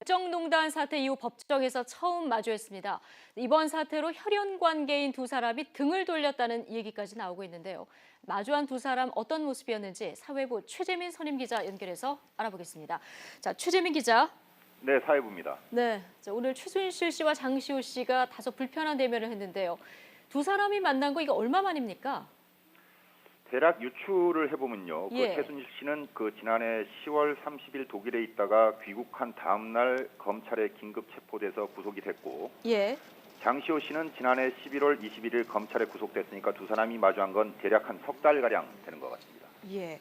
국정농단 사태 이후 법정에서 처음 마주했습니다. 이번 사태로 혈연 관계인 두 사람이 등을 돌렸다는 얘기까지 나오고 있는데요. 마주한 두 사람 어떤 모습이었는지 사회부 최재민 선임 기자 연결해서 알아보겠습니다. 자, 최재민 기자. 네, 사회부입니다. 네, 자, 오늘 최순실 씨와 장시호 씨가 다소 불편한 대면을 했는데요. 두 사람이 만난 거 이거 얼마 만입니까? 대략 유추를 해보면요. 예. 최순실 씨는 지난해 10월 30일 독일에 있다가 귀국한 다음 날 검찰에 긴급 체포돼서 구속이 됐고, 예. 장시호 씨는 지난해 11월 21일 검찰에 구속됐으니까 두 사람이 마주한 건 대략 한 석 달가량 되는 것 같습니다. 예.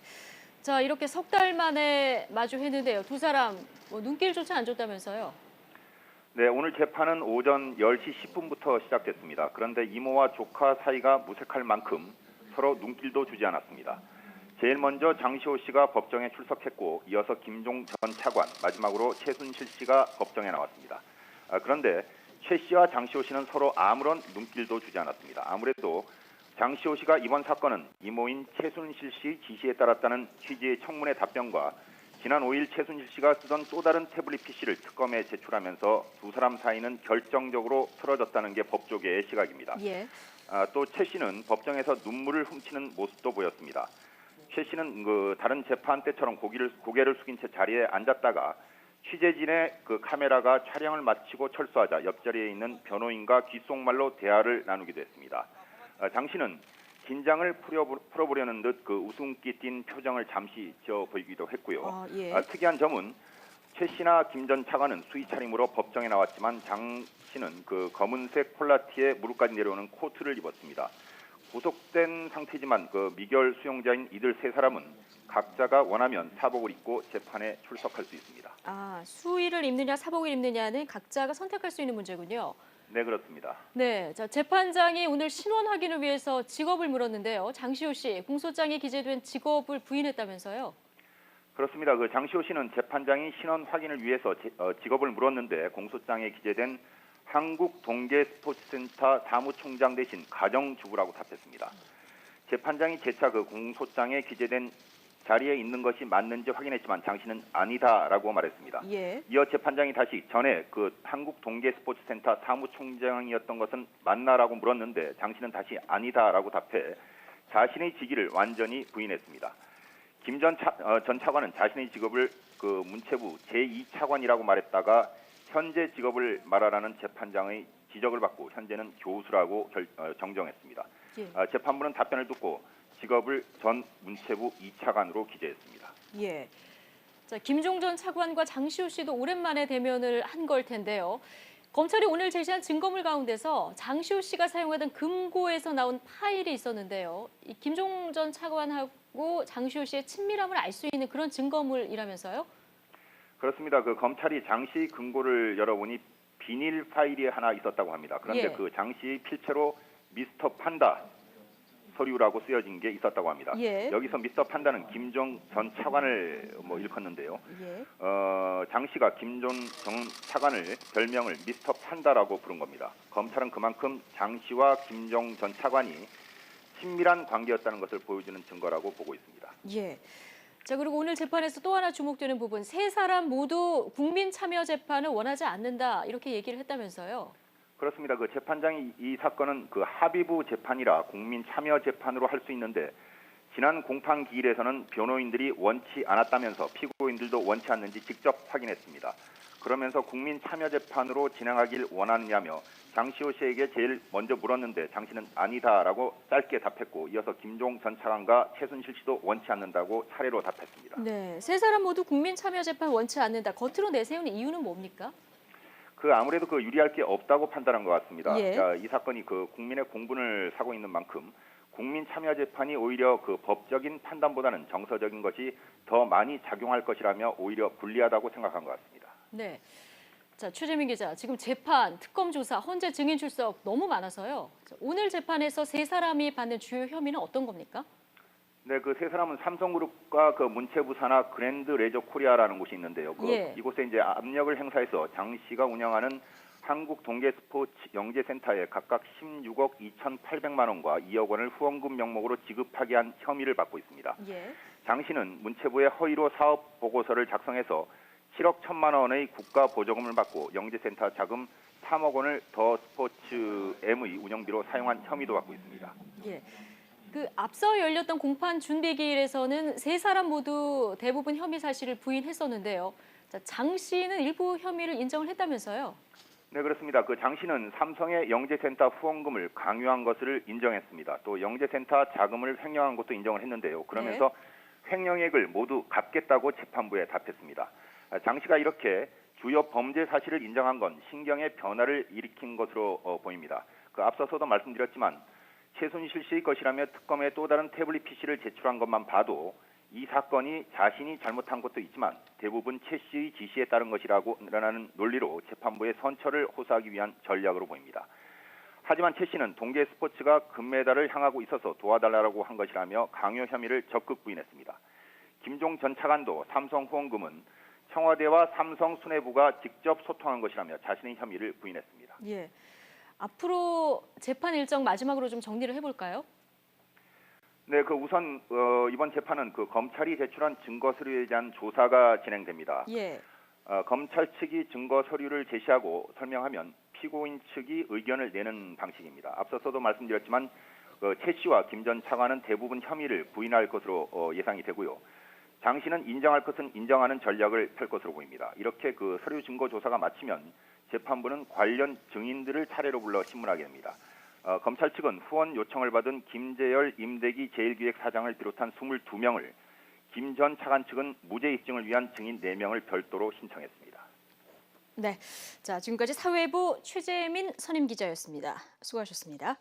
자, 이렇게 석 달 만에 마주했는데요. 두 사람 눈길조차 안 줬다면서요? 네, 오늘 재판은 오전 10시 10분부터 시작됐습니다. 그런데 이모와 조카 사이가 무색할 만큼 서로 눈길도 주지 않았습니다. 제일 먼저 장시호 씨가 법정에 출석했고, 이어서 김종 전 차관, 마지막으로 최순실 씨가 법정에 나왔습니다. 그런데 최 씨와 장시호 씨는 서로 아무런 눈길도 주지 않았습니다. 아무래도 장시호 씨가 이번 사건은 이모인 최순실 씨 지시에 따랐다는 취지의 청문회 답변과 지난 5일 최순실 씨가 쓰던 또 다른 태블릿 PC를 특검에 제출하면서 두 사람 사이는 결정적으로 틀어졌다는 게 법조계의 시각입니다. 예. 또 최 씨는 법정에서 눈물을 훔치는 모습도 보였습니다. 최 씨는 다른 재판 때처럼 고개를 숙인 채 자리에 앉았다가 취재진의 카메라가 촬영을 마치고 철수하자 옆자리에 있는 변호인과 귓속말로 대화를 나누기도 했습니다. 장 씨는 긴장을 풀어보려는 듯 웃음기 띤 표정을 잠시 지어 보이기도 했고요. 예. 특이한 점은 최 씨나 김 전 차관은 수의 차림으로 법정에 나왔지만 장 씨는 검은색 폴라티에 무릎까지 내려오는 코트를 입었습니다. 구속된 상태지만 미결 수용자인 이들 세 사람은 각자가 원하면 사복을 입고 재판에 출석할 수 있습니다. 수의를 입느냐 사복을 입느냐는 각자가 선택할 수 있는 문제군요. 네, 그렇습니다. 네, 자, 재판장이 오늘 신원 확인을 위해서 직업을 물었는데요. 장시호 씨, 공소장에 기재된 직업을 부인했다면서요? 그렇습니다. 장시호 씨는 재판장이 신원 확인을 위해서 직업을 물었는데 공소장에 기재된 한국동계스포츠센터 사무총장 대신 가정주부라고 답했습니다. 재판장이 재차 공소장에 기재된 자리에 있는 것이 맞는지 확인했지만 장 씨는 아니다라고 말했습니다. 예. 이어 재판장이 다시 전에 한국동계스포츠센터 사무총장이었던 것은 맞나라고 물었는데 장 씨는 다시 아니다라고 답해 자신의 직위를 완전히 부인했습니다. 김 전 차관은 자신의 직업을 문체부 제2차관이라고 말했다가 현재 직업을 말하라는 재판장의 지적을 받고 현재는 교수라고 정정했습니다. 예. 재판부는 답변을 듣고 직업을 전 문체부 2차관으로 기재했습니다. 예. 자, 김종 전 차관과 장시호 씨도 오랜만에 대면을 한 걸 텐데요. 검찰이 오늘 제시한 증거물 가운데서 장시호 씨가 사용하던 금고에서 나온 파일이 있었는데요. 이 김종 전 차관하고 장시호 씨의 친밀함을 알 수 있는 그런 증거물이라면서요? 그렇습니다. 검찰이 장 씨 금고를 열어보니 비닐 파일이 하나 있었다고 합니다. 그런데 예. 장 씨 필체로 미스터 판다 서류라고 쓰여진 게 있었다고 합니다. 예. 여기서 미스터 판다는 김종 전 차관을 일컫는데요. 예. 장 씨가 김종 전 차관을 별명을 미스터 판다라고 부른 겁니다. 검찰은 그만큼 장 씨와 김종 전 차관이 친밀한 관계였다는 것을 보여주는 증거라고 보고 있습니다. 예. 자, 그리고 오늘 재판에서 또 하나 주목되는 부분, 세 사람 모두 국민 참여 재판을 원하지 않는다 이렇게 얘기를 했다면서요? 그렇습니다. 재판장이 이 사건은 합의부 재판이라 국민 참여 재판으로 할 수 있는데 지난 공판 기일에서는 변호인들이 원치 않았다면서 피고인들도 원치 않는지 직접 확인했습니다. 그러면서 국민 참여 재판으로 진행하길 원하느냐며 장시호 씨에게 제일 먼저 물었는데 장 씨는 아니다라고 짧게 답했고 이어서 김종 전 차관과 최순실 씨도 원치 않는다고 차례로 답했습니다. 네, 세 사람 모두 국민 참여 재판 원치 않는다. 겉으로 내세우는 이유는 뭡니까? 아무래도 유리할 게 없다고 판단한 것 같습니다. 예. 이 사건이 국민의 공분을 사고 있는 만큼 국민 참여 재판이 오히려 법적인 판단보다는 정서적인 것이 더 많이 작용할 것이라며 오히려 불리하다고 생각한 것 같습니다. 네. 자, 최재민 기자, 지금 재판, 특검 조사, 헌재 증인 출석 너무 많아서요. 자, 오늘 재판에서 세 사람이 받는 주요 혐의는 어떤 겁니까? 네, 세 사람은 삼성그룹과 문체부 산하 그랜드 레저 코리아라는 곳이 있는데요. 예. 이곳에 이제 압력을 행사해서 장 씨가 운영하는 한국 동계스포츠 영재센터에 각각 16억 2,800만 원과 2억 원을 후원금 명목으로 지급하게 한 혐의를 받고 있습니다. 예. 장 씨는 문체부에 허위로 사업 보고서를 작성해서 7억 1천만 원의 국가 보조금을 받고 영재센터 자금 3억 원을 더 스포츠 M의 운영비로 사용한 혐의도 받고 있습니다. 예. 그 앞서 열렸던 공판 준비기일에서는 세 사람 모두 대부분 혐의 사실을 부인했었는데요. 자, 장 씨는 일부 혐의를 인정을 했다면서요? 네, 그렇습니다. 그 장 씨는 삼성의 영재센터 후원금을 강요한 것을 인정했습니다. 또 영재센터 자금을 횡령한 것도 인정을 했는데요. 그러면서 횡령액을 모두 갚겠다고 재판부에 답했습니다. 장 씨가 이렇게 주요 범죄 사실을 인정한 건 신경의 변화를 일으킨 것으로 보입니다. 그 앞서서도 말씀드렸지만 최순실 씨의 것이라며 특검에 또 다른 태블릿 PC를 제출한 것만 봐도 이 사건이 자신이 잘못한 것도 있지만 대부분 최 씨의 지시에 따른 것이라는 논리로 재판부의 선처를 호소하기 위한 전략으로 보입니다. 하지만 최 씨는 동계 스포츠가 금메달을 향하고 있어서 도와달라고 한 것이라며 강요 혐의를 적극 부인했습니다. 김종 전 차관도 삼성 후원금은 청와대와 삼성 수뇌부가 직접 소통한 것이라며 자신의 혐의를 부인했습니다. 예. 앞으로 재판 일정 마지막으로 좀 정리를 해볼까요? 네, 그 우선 이번 재판은 그 검찰이 제출한 증거 서류에 대한 조사가 진행됩니다. 예. 검찰 측이 증거 서류를 제시하고 설명하면 피고인 측이 의견을 내는 방식입니다. 앞서서도 말씀드렸지만 최 씨와 김 전 차관은 대부분 혐의를 부인할 것으로 예상이 되고요. 장 씨는 인정할 것은 인정하는 전략을 펼 것으로 보입니다. 이렇게 그 서류 증거 조사가 마치면 재판부는 관련 증인들을 차례로 불러 신문하게 됩니다. 검찰 측은 후원 요청을 받은 김재열 임대기 제일기획 사장을 비롯한 22명을, 김 전 차관 측은 무죄 입증을 위한 증인 4명을 별도로 신청했습니다. 네. 자, 지금까지 사회부 최재민 선임 기자였습니다. 수고하셨습니다.